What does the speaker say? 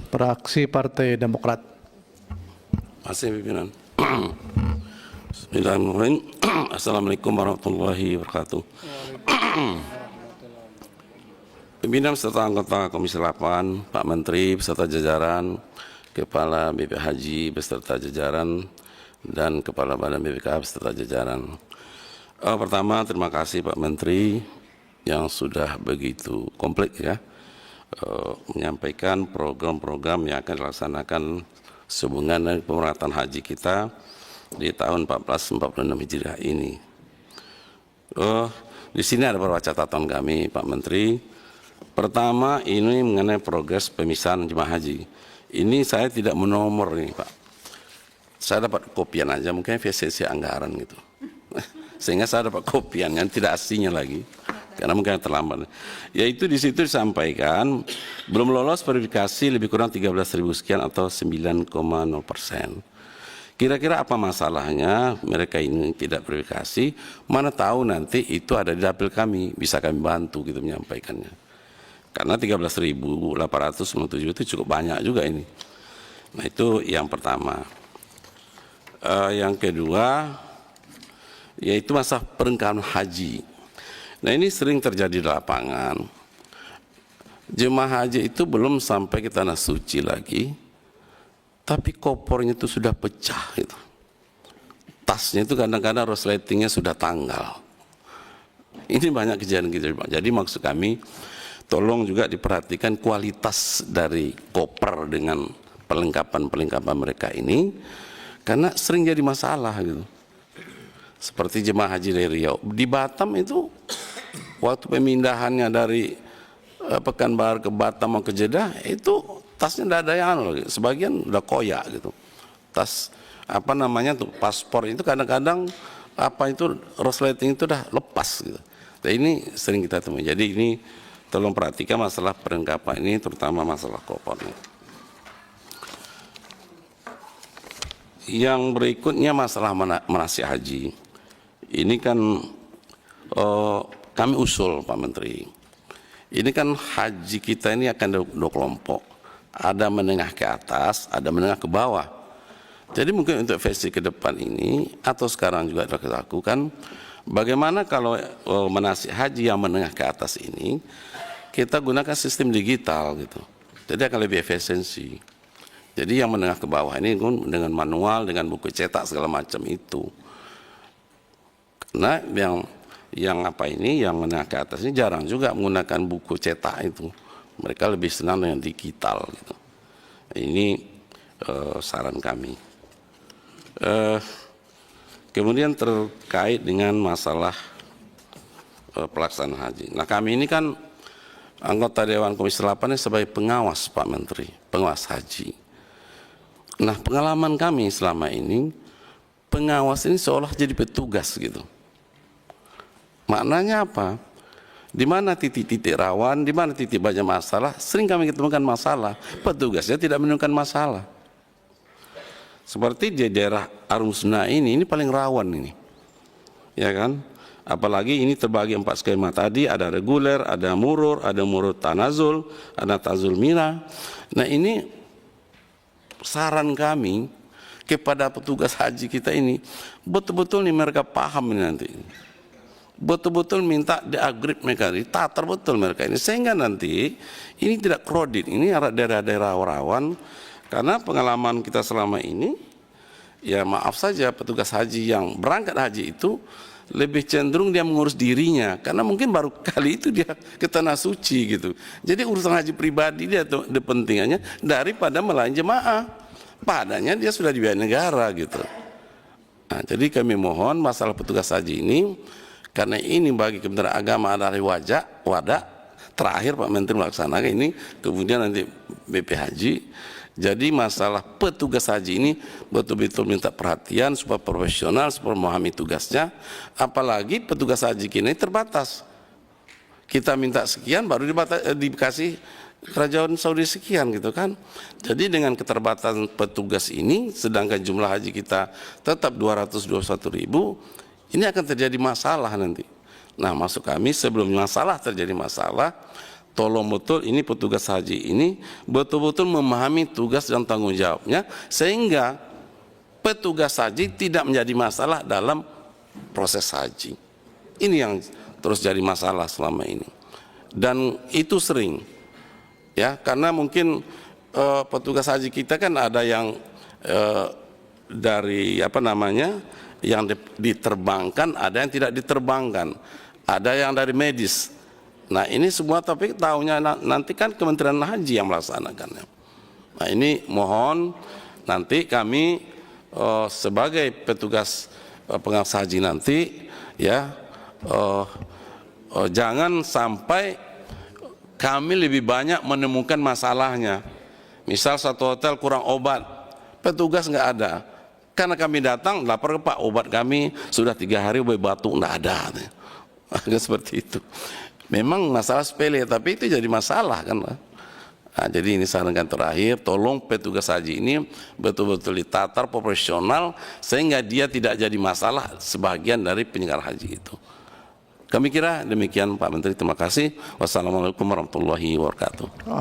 Fraksi Partai Demokrat. Masih pimpinan. Bismillahirrahmanirrahim. Assalamualaikum warahmatullahi wabarakatuh. Pimpinan serta anggota Komisi 8, Pak Menteri beserta jajaran, Kepala BP Haji beserta jajaran, dan Kepala Badan BPKA beserta jajaran. Pertama, terima kasih Pak Menteri yang sudah begitu komplit ya, menyampaikan program-program yang akan dilaksanakan sehubungan dengan pemerhatian haji kita di tahun 1446 Hijriah ini. Di sini ada beberapa catatan kami, Pak Menteri. Pertama, ini mengenai progres pemisahan jemaah haji. Ini saya tidak menomor nih, Pak. Saya dapat kopian aja, mungkin VCC anggaran gitu. Sehingga saya dapat kopian yang tidak aslinya lagi. Karena mungkin terlambat. Yaitu di situ disampaikan belum lolos verifikasi lebih kurang 13.000 sekian atau 9,0%. Kira-kira apa masalahnya mereka ini tidak verifikasi? Mana tahu nanti itu ada di dapil kami, bisa kami bantu gitu menyampaikannya. Karena 13.897 itu cukup banyak juga ini. Nah itu yang pertama. Yang kedua yaitu masalah perlengkapan haji. Nah ini sering terjadi di lapangan. Jemaah haji itu belum sampai ke tanah suci lagi, tapi kopornya itu sudah pecah gitu. Tasnya itu kadang-kadang resletingnya sudah tanggal. Ini banyak kejadian gitu Pak. Jadi maksud kami tolong juga diperhatikan kualitas dari koper dengan perlengkapan mereka ini, karena sering jadi masalah gitu. Seperti jemaah haji dari Riau di Batam itu waktu pemindahannya dari Pekanbaru ke Batam ke Jeddah itu tasnya tidak ada yang sebagian udah koyak gitu. Tas apa namanya tuh paspor itu kadang-kadang apa itu resleting itu udah lepas gitu. Nah, ini sering kita temui. Jadi ini tolong perhatikan masalah perlengkapan ini, terutama masalah kopornya. Yang berikutnya masalah manasik haji. Ini kan kami usul Pak Menteri. Ini kan haji kita ini akan dua kelompok. Ada menengah ke atas, ada menengah ke bawah. Jadi mungkin untuk versi ke depan ini atau sekarang juga kita lakukan, bagaimana kalau manasik haji yang menengah ke atas ini kita gunakan sistem digital gitu. Jadi akan lebih efisiensi. Jadi yang menengah ke bawah ini dengan manual, dengan buku cetak segala macam itu. Nah, yang menengah ke atas ini jarang juga menggunakan buku cetak itu. Mereka lebih senang dengan digital gitu. Ini saran kami. Kemudian terkait dengan masalah pelaksanaan haji. Nah, kami ini kan anggota Dewan Komisi 8 ini sebagai pengawas Pak Menteri, pengawas haji. Nah, pengalaman kami selama ini, pengawas ini seolah jadi petugas gitu. Maknanya apa? Di mana titik-titik rawan, di mana titik banyak masalah, sering kami ketemukan masalah, petugasnya tidak menemukan masalah. Seperti di daerah Arum Sunnah ini paling rawan ini. Ya kan? Apalagi ini terbagi 4 skema tadi, ada reguler, ada murur tanazul, ada tazul mina. Nah ini saran kami kepada petugas haji kita ini, betul-betul nih mereka paham ini nanti. Betul-betul minta di-upgrade mereka, ditata betul mereka ini. Sehingga nanti ini tidak crowded, ini daerah-daerah rawan. Karena pengalaman kita selama ini, ya maaf saja petugas haji yang berangkat haji itu lebih cenderung dia mengurus dirinya. Karena mungkin baru kali itu dia ke tanah suci gitu. Jadi urusan haji pribadi dia tuh pentingannya daripada melayani jemaah. Padahal dia sudah dibiayai negara gitu. Nah, jadi kami mohon masalah petugas haji ini, karena ini bagi Kementerian Agama adalah wadah terakhir Pak Menteri melaksanakan ini, kemudian nanti BP Haji. Jadi masalah petugas haji ini betul-betul minta perhatian supaya profesional, supaya memahami tugasnya. Apalagi petugas haji ini terbatas. Kita minta sekian baru dikasih kerajaan Saudi sekian gitu kan. Jadi dengan keterbatasan petugas ini, sedangkan jumlah haji kita tetap 221.000, ini akan terjadi masalah nanti. Nah, maksud kami sebelum masalah terjadi masalah, tolong betul ini petugas haji ini betul-betul memahami tugas dan tanggung jawabnya, sehingga petugas haji tidak menjadi masalah dalam proses haji. Ini yang terus jadi masalah selama ini, dan itu sering ya, karena mungkin petugas haji kita kan ada yang dari yang diterbangkan, ada yang tidak diterbangkan, ada yang dari medis. Nah ini semua tapi tahunya nanti kan Kementerian Haji yang melaksanakannya. Nah ini mohon nanti kami sebagai petugas pengawas haji nanti ya jangan sampai kami lebih banyak menemukan masalahnya. Misal satu hotel kurang obat, petugas nggak ada. Karena kami datang, lapor ke Pak, obat kami sudah 3 hari batuk, nggak ada. Agak seperti itu. Memang masalah sepele, tapi itu jadi masalah kan. Nah, jadi ini sarankan terakhir, tolong petugas haji ini betul-betul ditatar profesional, sehingga dia tidak jadi masalah sebagian dari penyelenggara haji itu. Kami kira demikian Pak Menteri, terima kasih. Wassalamualaikum warahmatullahi wabarakatuh.